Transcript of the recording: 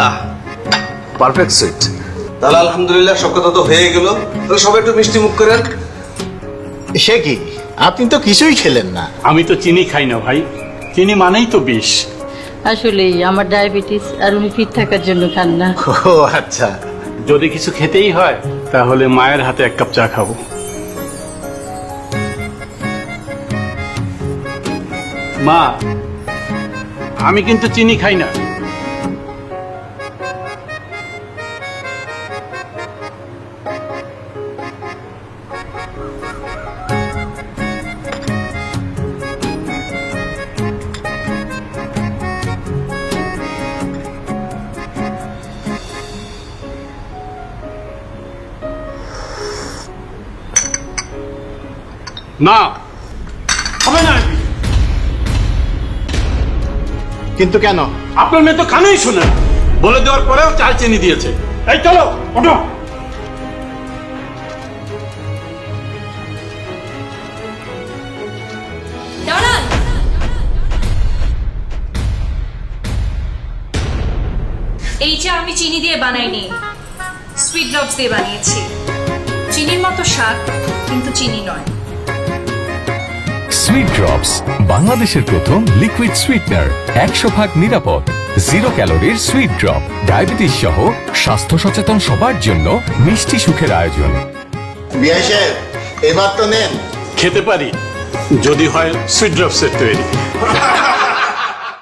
আহ perfect sweet. তাহলে আলহামদুলিল্লাহ সব কথা তো হয়ে গেল। তাহলে সবাই একটু মিষ্টি মুখ করেন। সে কি, আপনি তো কিছুই খেলেন না। আমি তো চিনি খাই না ভাই, চিনি মানেই তো বিষ। আসলেই আমার ডায়াবেটিস, আর উনি ফিট থাকার জন্য খান না। ও আচ্ছা। যদি কিছু খেতেই হয় তাহলে মায়ের হাতে এক কাপ চা খাবো। মা, আমি কিন্তু চিনি খাই না। না, হবে না। কিন্তু কেন? আপনার মেয়ে তো কানেই শোনে না, বলে দেওয়ার পরেও চাল চিনি দিয়েছে। এই চলো, ওঠো। দাঁড়ান, এই চা আমি চিনি দিয়ে বানাইনি, সুইট ড্রপস দিয়ে বানিয়েছি। চিনির মতো স্বাদ, কিন্তু চিনি নয়। সুইট ড্রপস বাংলাদেশের প্রথম লিকুইড সুইটনার, 100% নিরাপদ, 0 ক্যালোরির সুইট ড্রপ। ডায়াবেটিস সহ স্বাস্থ্য সচেতন সবার জন্য মিষ্টি সুখের আয়োজন। বিআই সাহেব, এবার তো নেন। খেতে পারি যদি হয় সুইট ড্রপসের তৈরি।